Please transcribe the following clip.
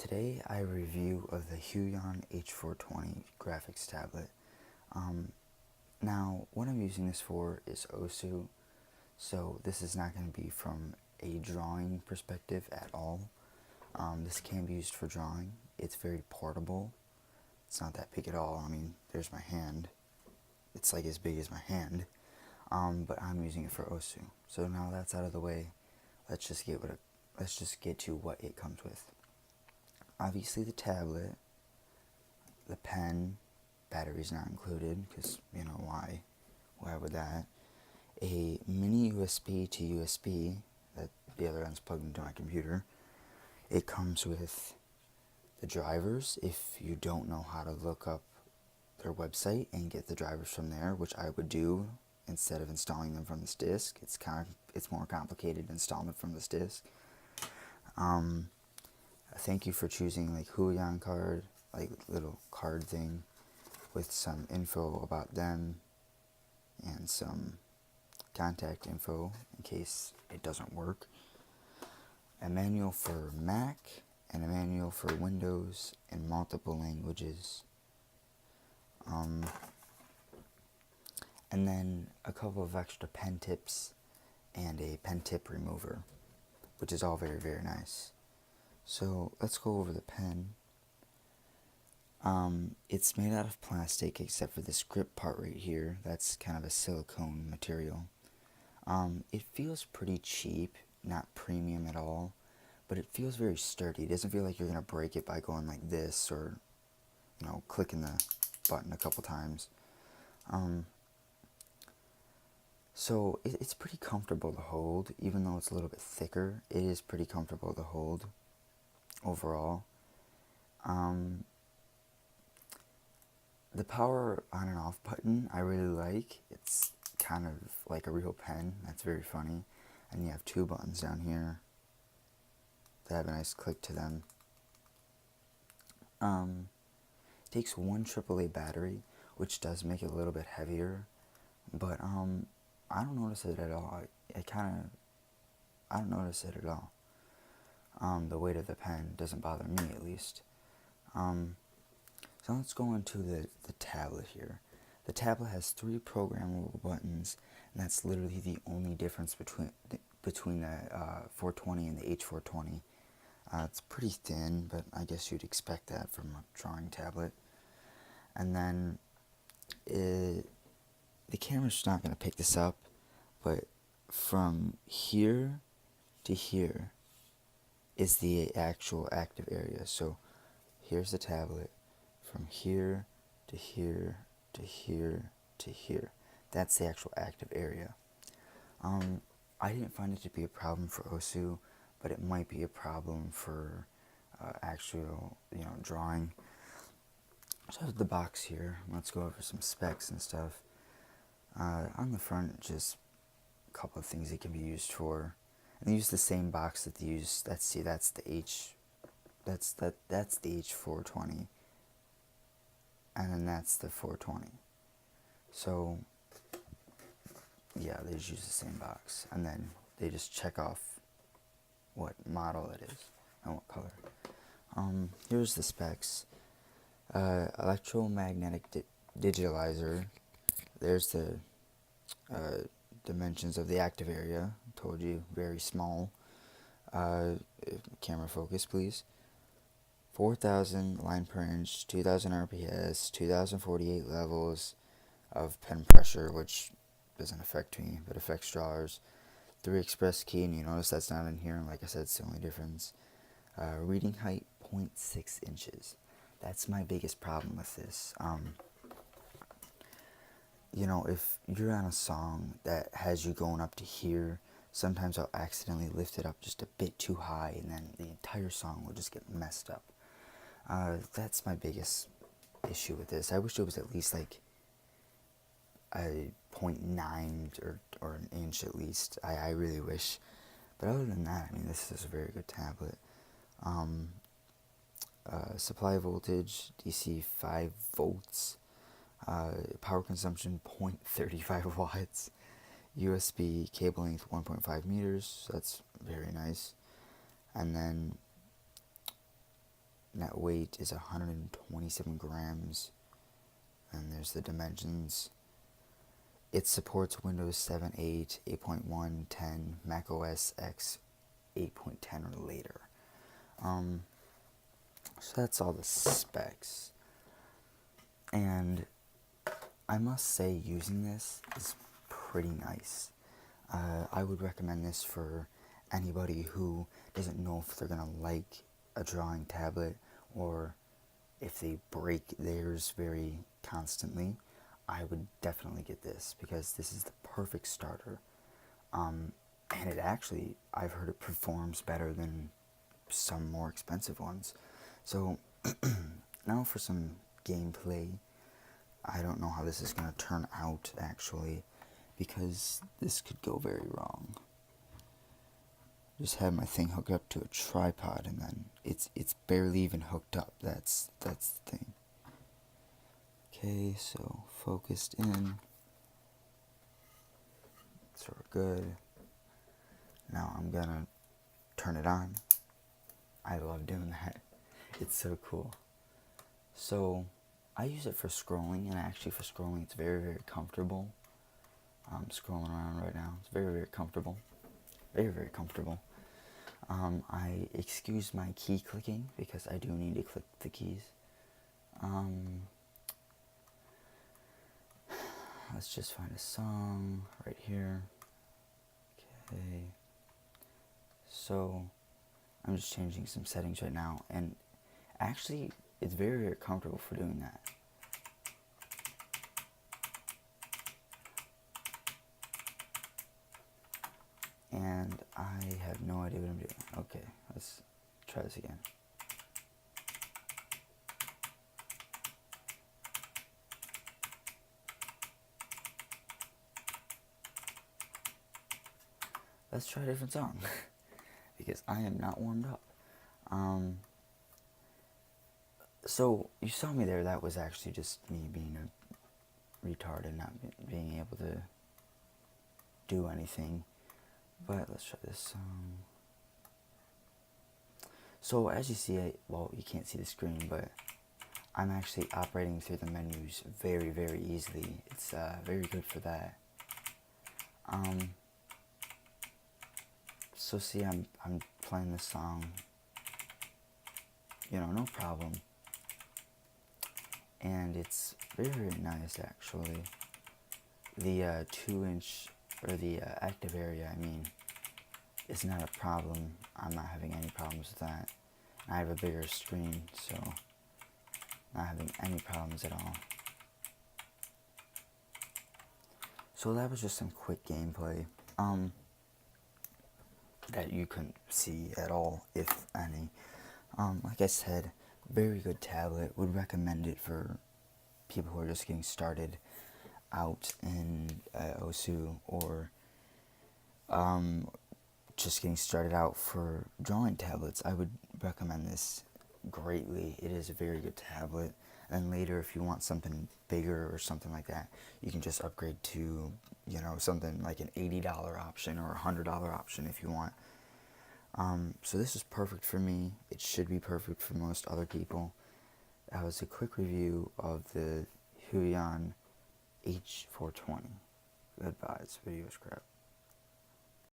Today I review of the Huion H420 graphics tablet. Now what I'm using this for is OSU, so this is not going to be from a drawing perspective at all. This can be used for drawing. It's very portable. It's not that big at all. I mean, there's my hand. It's like as big as my hand. But I'm using it for OSU. So now that's out of the way. Let's just get to what it comes with. Obviously the tablet, the pen, battery's not included, because, you know, why would that? A mini USB to USB, that the other end's plugged into my computer. It comes with the drivers, if you don't know how to look up their website and get the drivers from there, which I would do instead of installing them from this disc. It's more complicated to install them from this disc. Thank you for choosing like Huion card, like little card thing with some info about them and some contact info in case it doesn't work. A manual for Mac and a manual for Windows in multiple languages. And then a couple of extra pen tips and a pen tip remover, which is all very, very nice. So let's go over the pen. It's made out of plastic except for this grip part right here. That's kind of a silicone material. It feels pretty cheap, not premium at all, but it feels very sturdy. It doesn't feel like you're going to break it by going like this or, you know, clicking the button a couple times. So it's pretty comfortable to hold, even though it's a little bit thicker. It is pretty comfortable to hold overall. The power on and off button I really like. It's kind of like a real pen. That's very funny. And you have two buttons down here that have a nice click to them. It takes one AAA battery, which does make it a little bit heavier, but I don't notice it at all. I don't notice it at all. The weight of the pen doesn't bother me, at least. So let's go into the tablet here. The tablet has 3 programmable buttons, and that's literally the only difference between the 420 and the H420. It's pretty thin, but I guess you'd expect that from a drawing tablet. And then the camera's not going to pick this up, but from here to here is the actual active area. So here's the tablet, from here to here to here to here. That's the actual active area. I didn't find it to be a problem for OSU, but it might be a problem for actual, drawing. So I have the box here. Let's go over some specs and stuff. On the front, just a couple of things it can be used for. And they use the same box that they use. That's the H420, and then that's the 420. So yeah, they just use the same box, and then they just check off what model it is and what color. Here's the specs. Electromagnetic digitalizer. There's the dimensions of the active area. Told you, very small. Camera focus, please. 4,000 line per inch, 2,000 RPS, 2,048 levels of pen pressure, which doesn't affect me, but affects drawers. 3 express key, and you notice that's not in here, and like I said, it's the only difference. Reading height, 0.6 inches. That's my biggest problem with this. If you're on a song that has you going up to here, sometimes I'll accidentally lift it up just a bit too high, and then the entire song will just get messed up. That's my biggest issue with this. I wish it was at least like a 0.9 or an inch at least. I really wish. But other than that, I mean, this is a very good tablet. Supply voltage, DC 5 volts. Power consumption 0.35 watts. USB cable length 1.5 meters. So that's very nice. And then net weight is 127 grams, and there's the dimensions. It supports Windows 7, 8, 8.1, 10, Mac OS X 8.10 or later. So that's all the specs. And I must say, using this is pretty nice. I would recommend this for anybody who doesn't know if they're going to like a drawing tablet, or if they break theirs very constantly. I would definitely get this, because this is the perfect starter. And it actually, I've heard it performs better than some more expensive ones. So now for some gameplay. I don't know how this is going to turn out, actually, because this could go very wrong. Just have my thing hooked up to a tripod, and then it's barely even hooked up. That's the thing. Okay, so focused in. So we're good. Now I'm gonna turn it on. I love doing that. It's so cool. So I use it for scrolling, and actually for scrolling it's very, very comfortable. I'm scrolling around right now. It's very, very comfortable. Very, very comfortable. I excuse my key clicking, because I do need to click the keys. Let's just find a song right here. Okay. So I'm just changing some settings right now, and actually it's very, very comfortable for doing that. And I have no idea what I'm doing. Okay, let's try this again. Let's try a different song, because I am not warmed up. So you saw me there. That was actually just me being a retard and not being able to do anything. But let's try this song. So as you see, well, you can't see the screen, but I'm actually operating through the menus very, very easily. It's very good for that. So see, I'm playing this song, no problem. And it's very, very nice, actually. The 2-inch, or the active area, is not a problem. I'm not having any problems with that. I have a bigger screen, so not having any problems at all. So that was just some quick gameplay that you couldn't see at all, if any. Like I said, very good tablet. Would recommend it for people who are just getting started out in OSU, or just getting started out for drawing tablets. I would recommend this greatly. It is a very good tablet. And later, if you want something bigger or something like that, you can just upgrade to, something like an $80 option or a $100 option if you want. So this is perfect for me. It should be perfect for most other people. That was a quick review of the Huion H420. Goodbye, this video is crap.